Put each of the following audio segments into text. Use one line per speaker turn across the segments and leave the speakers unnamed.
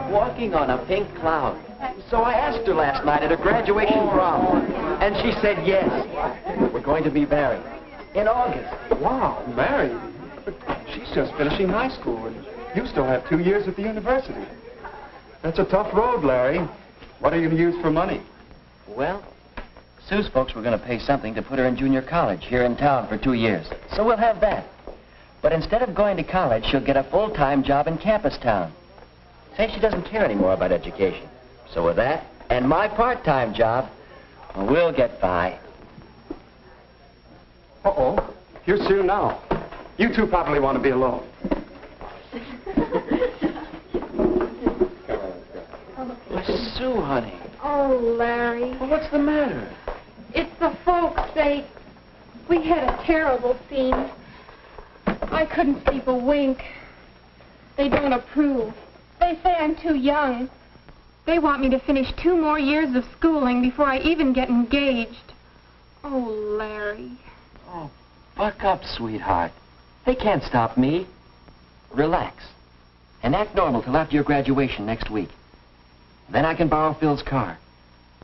walking on a pink cloud. So I asked her last night at her graduation prom, and she said yes. We're going to be married in August.
Wow, married? But she's just finishing high school, and you still have 2 years at the university. That's a tough road, Larry. What are you going to use for money?
Well, Sue's folks were going to pay something to put her in junior college here in town for 2 years. So we'll have that. But instead of going to college, she'll get a full-time job in campus town. Say she doesn't care anymore about education. So with that and my part-time job, well, we'll get by.
Uh-oh. Here's Sue now. You two probably want to be alone.
Sue, honey.
Oh, Larry.
Well, what's the matter?
It's the folks. We had a terrible scene. I couldn't sleep a wink. They don't approve. They say I'm too young. They want me to finish 2 more years of schooling before I even get engaged. Oh, Larry.
Oh, buck up, sweetheart. They can't stop me. Relax. And act normal till after your graduation next week. Then I can borrow Phil's car.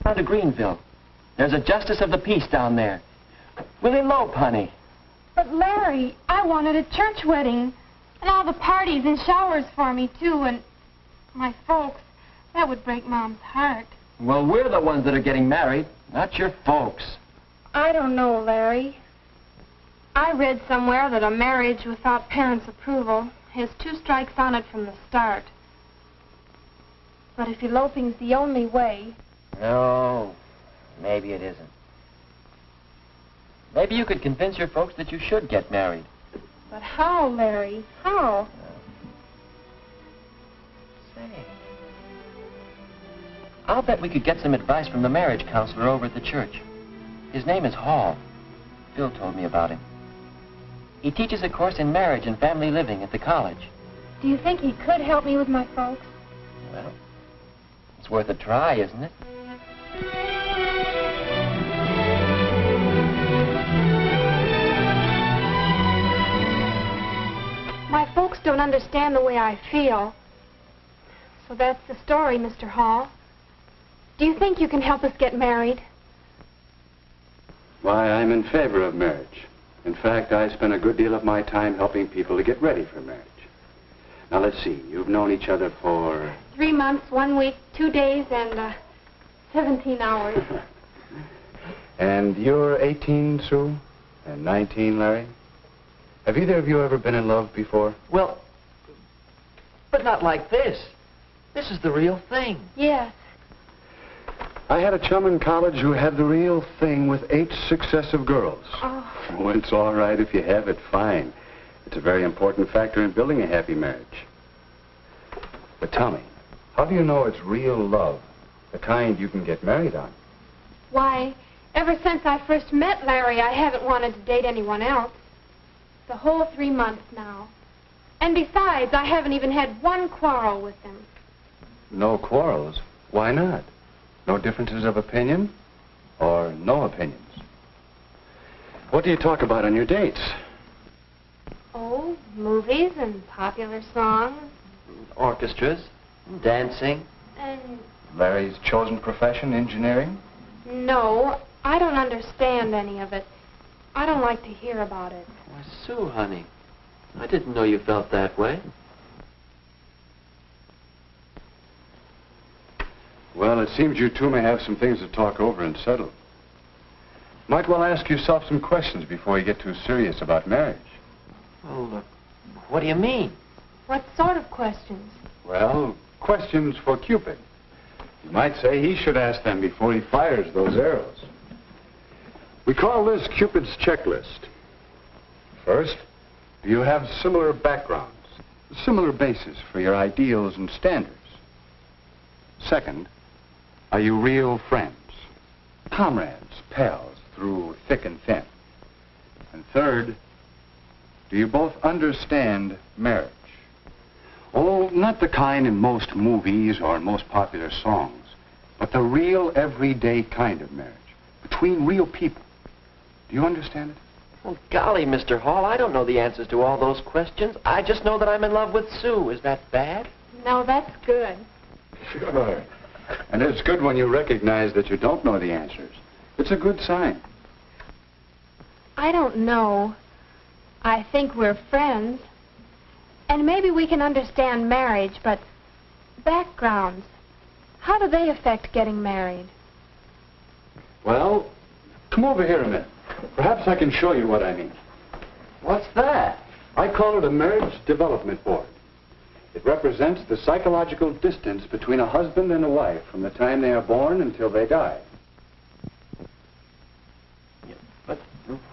Down to Greenville. There's a justice of the peace down there. We'll elope, honey.
But, Larry, I wanted a church wedding. And all the parties and showers for me, too. And my folks, that would break Mom's heart.
Well, we're the ones that are getting married, not your folks.
I don't know, Larry. I read somewhere that a marriage without parents' approval has 2 strikes on it from the start. But if eloping's the only way...
No, maybe it isn't. Maybe you could convince your folks that you should get married.
But how, Larry? How?
Say, I'll bet we could get some advice from the marriage counselor over at the church. His name is Hall. Phil told me about him. He teaches a course in marriage and family living at the college.
Do you think he could help me with my folks?
Well, it's worth a try, isn't it?
My folks don't understand the way I feel. So that's the story, Mr. Hall. Do you think you can help us get married?
Why, I'm in favor of marriage. In fact, I spend a good deal of my time helping people to get ready for marriage. Now, let's see. You've known each other for...
3 months, 1 week, 2 days, and 17 hours.
And you're 18, Sue? And 19, Larry? Have either of you ever been in love before?
Well, but not like this. This is the real thing.
Yes.
I had a chum in college who had the real thing with 8 successive girls.
Oh.
Well, it's all right if you have it, fine. It's a very important factor in building a happy marriage. But tell me, how do you know it's real love, the kind you can get married on?
Why, ever since I first met Larry, I haven't wanted to date anyone else. The whole 3 months now. And besides, I haven't even had 1 quarrel with him.
No quarrels? Why not? No differences of opinion? Or no opinions? What do you talk about on your dates?
Oh, movies and popular songs.
Orchestras, dancing.
And...
Larry's chosen profession, engineering?
No, I don't understand any of it. I don't like to hear about it.
Why, Sue, honey, I didn't know you felt that way.
Well, it seems you two may have some things to talk over and settle. Might well ask yourself some questions before you get too serious about marriage.
Well, what do you mean?
What sort of questions?
Well, questions for Cupid. You might say he should ask them before he fires those arrows. We call this Cupid's checklist. First, do you have similar backgrounds, similar bases for your ideals and standards? Second, are you real friends, comrades, pals through thick and thin? And third, do you both understand marriage? Oh, not the kind in most movies or in most popular songs, but the real everyday kind of marriage, between real people. Do you understand it?
Well, golly, Mr. Hall, I don't know the answers to all those questions. I just know that I'm in love with Sue. Is that bad?
No, that's good.
Sure. And it's good when you recognize that you don't know the answers. It's a good sign.
I don't know. I think we're friends. And maybe we can understand marriage, but backgrounds, how do they affect getting married?
Well, come over here a minute. Perhaps I can show you what I mean.
What's that?
I call it a marriage development board. It represents the psychological distance between a husband and a wife from the time they are born until they die.
But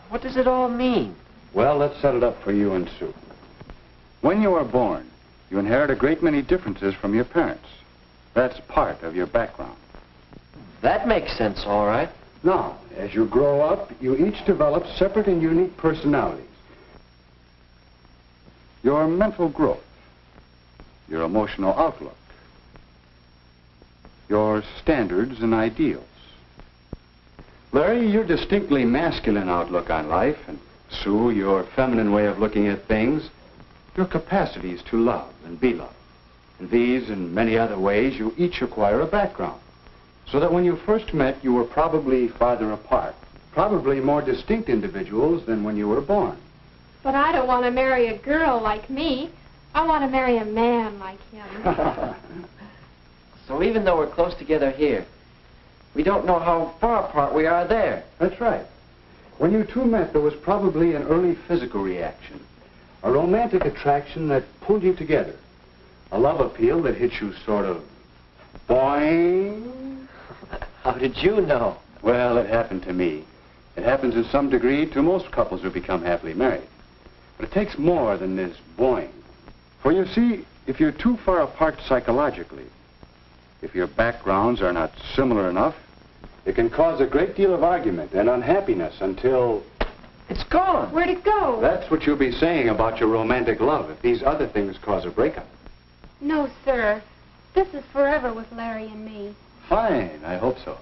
what does it all mean?
Well, let's set it up for you and Sue. When you are born, you inherit a great many differences from your parents. That's part of your background.
That makes sense, all right.
Now, as you grow up, you each develop separate and unique personalities. Your mental growth, your emotional outlook, your standards and ideals. Larry, your distinctly masculine outlook on life, and Sue, your feminine way of looking at things, your capacities to love and be loved. In these and many other ways, you each acquire a background, so that when you first met, you were probably farther apart, probably more distinct individuals than when you were born.
But I don't want to marry a girl like me. I want to marry a man like him.
So even though we're close together here, we don't know how far apart we are there.
That's right. When you two met, there was probably an early physical reaction, a romantic attraction that pulled you together, a love appeal that hit you sort of boing.
How did you know?
Well, it happened to me. It happens in some degree to most couples who become happily married. But it takes more than this boing. For you see, if you're too far apart psychologically, if your backgrounds are not similar enough, it can cause a great deal of argument and unhappiness until...
It's gone.
Where'd it go?
That's what you'll be saying about your romantic love if these other things cause a breakup.
No, sir. This is forever with Larry and me.
Fine, I hope so.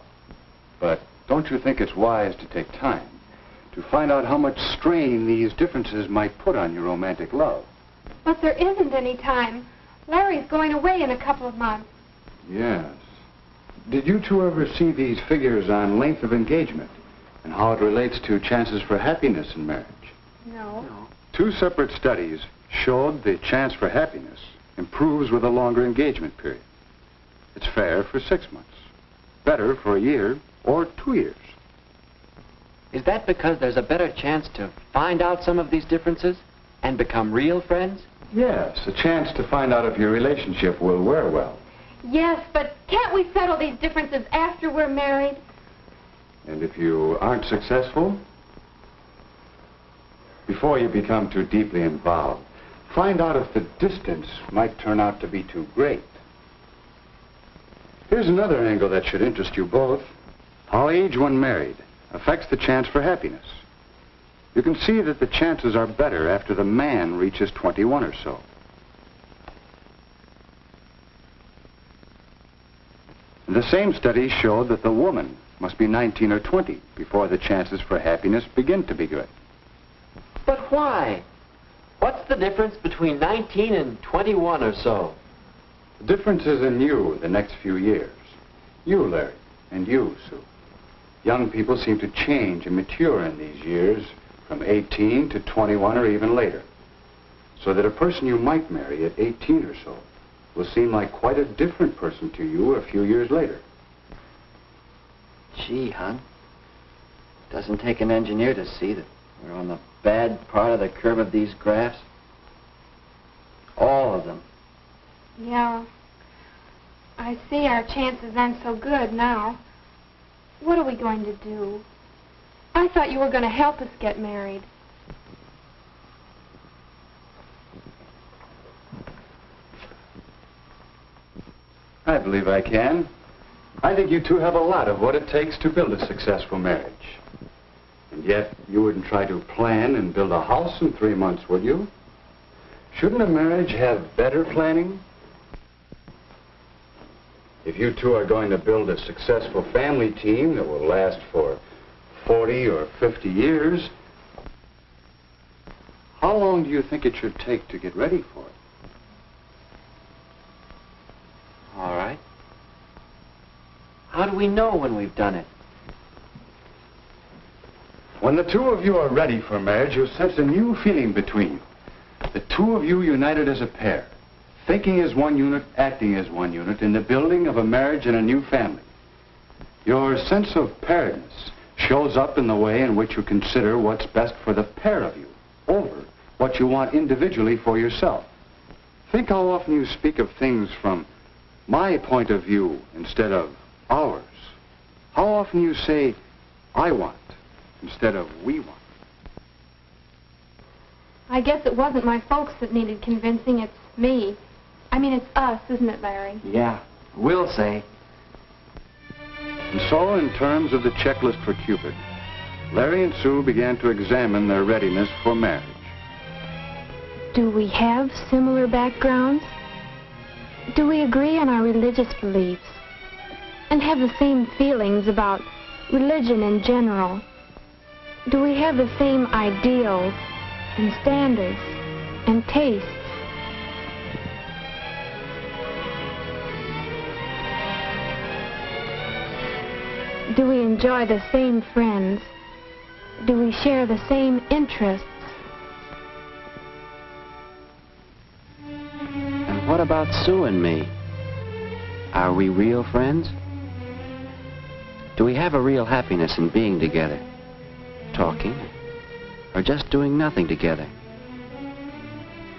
But don't you think it's wise to take time to find out how much strain these differences might put on your romantic love?
But there isn't any time. Larry's going away in a couple of months.
Yes. Did you two ever see these figures on length of engagement and how it relates to chances for happiness in marriage?
No.
Two separate studies showed the chance for happiness improves with a longer engagement period. It's fair for 6 months, better for a year or 2 years.
Is that because there's a better chance to find out some of these differences and become real friends?
Yes, a chance to find out if your relationship will wear well.
Yes, but can't we settle these differences after we're married?
And if you aren't successful, before you become too deeply involved, find out if the distance might turn out to be too great. Here's another angle that should interest you both. How age when married affects the chance for happiness. You can see that the chances are better after the man reaches 21 or so. The same study showed that the woman must be 19 or 20 before the chances for happiness begin to be good.
But why? What's the difference between 19 and 21 or so?
The difference is in you the next few years. You, Larry, and you, Sue. Young people seem to change and mature in these years from 18 to 21 or even later. So that a person you might marry at 18 or so will seem like quite a different person to you a few years later.
Gee, hon. Doesn't take an engineer to see that we're on the bad part of the curve of these graphs. All of them.
Yeah. I see our chances aren't so good now. What are we going to do? I thought you were going to help us get married.
I believe I can. I think you two have a lot of what it takes to build a successful marriage. And yet, you wouldn't try to plan and build a house in 3 months, would you? Shouldn't a marriage have better planning? If you two are going to build a successful family team that will last for 40 or 50 years, how long do you think it should take to get ready for it?
All right. we know when we've done it?
When the two of you are ready for marriage, you'll sense a new feeling between you. The two of you united as a pair, thinking as one unit, acting as one unit, in the building of a marriage and a new family. Your sense of pairedness shows up in the way in which you consider what's best for the pair of you over what you want individually for yourself. Think how often you speak of things from my point of view instead of ours. How often you say, I want, instead of we want.
I guess it wasn't my folks that needed convincing, it's me. I mean, it's us, isn't it, Larry?
Yeah, we'll say.
And so, in terms of the checklist for Cupid, Larry and Sue began to examine their readiness for marriage.
Do we have similar backgrounds? Do we agree on our religious beliefs? And have the same feelings about religion in general? Do we have the same ideals and standards and tastes? Do we enjoy the same friends? Do we share the same interests?
And what about Sue and me? Are we real friends? Do we have a real happiness in being together? Talking? Or just doing nothing together?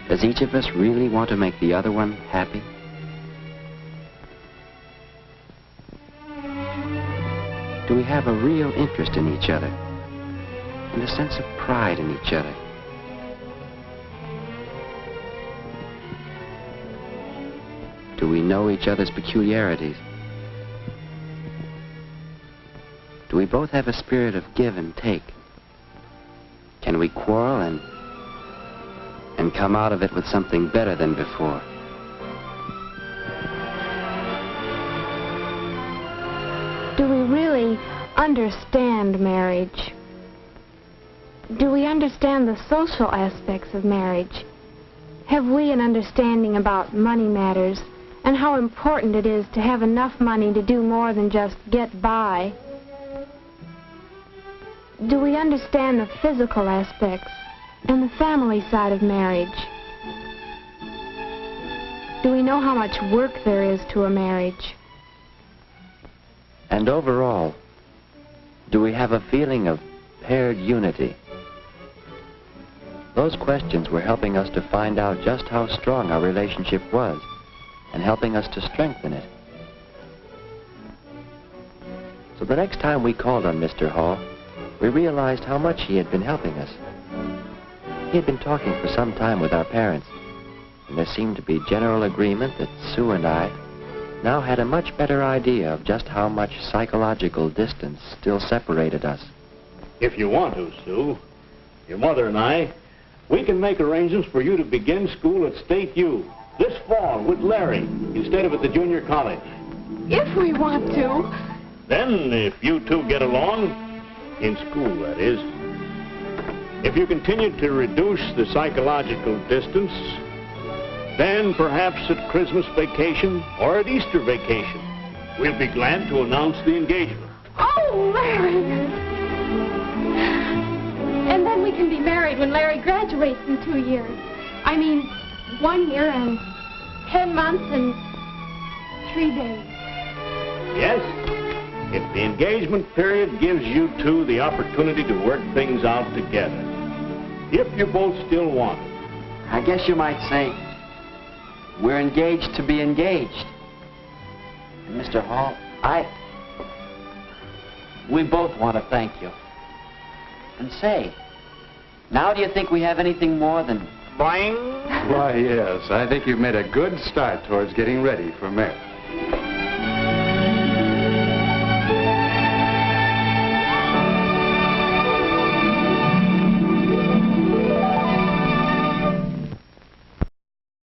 Does each of us really want to make the other one happy? Do we have a real interest in each other? And a sense of pride in each other? Do we know each other's peculiarities? Do we both have a spirit of give and take? Can we quarrel and come out of it with something better than before?
Do we really understand marriage? Do we understand the social aspects of marriage? Have we an understanding about money matters and how important it is to have enough money to do more than just get by? Do we understand the physical aspects and the family side of marriage? Do we know how much work there is to a marriage?
And overall, do we have a feeling of paired unity? Those questions were helping us to find out just how strong our relationship was and helping us to strengthen it. So the next time we called on Mr. Hall, we realized how much he had been helping us. He had been talking for some time with our parents, and there seemed to be general agreement that Sue and I now had a much better idea of just how much psychological distance still separated us.
If you want to, Sue, your mother and I, we can make arrangements for you to begin school at State U this fall with Larry instead of at the junior college.
If we want to.
Then, if you two get along, in school, that is, if you continue to reduce the psychological distance, then perhaps at Christmas vacation or at Easter vacation, we'll be glad to announce the engagement.
Oh, Larry! And then we can be married when Larry graduates in 2 years. I mean, 1 year and 10 months and 3 days.
Yes, if the engagement period gives you two the opportunity to work things out together. If you both still want it.
I guess you might say we're engaged to be engaged. And Mr. Hall, we both want to thank you. And say, now do you think we have anything more than...
Bang!
Why, yes, I think you've made a good start towards getting ready for marriage.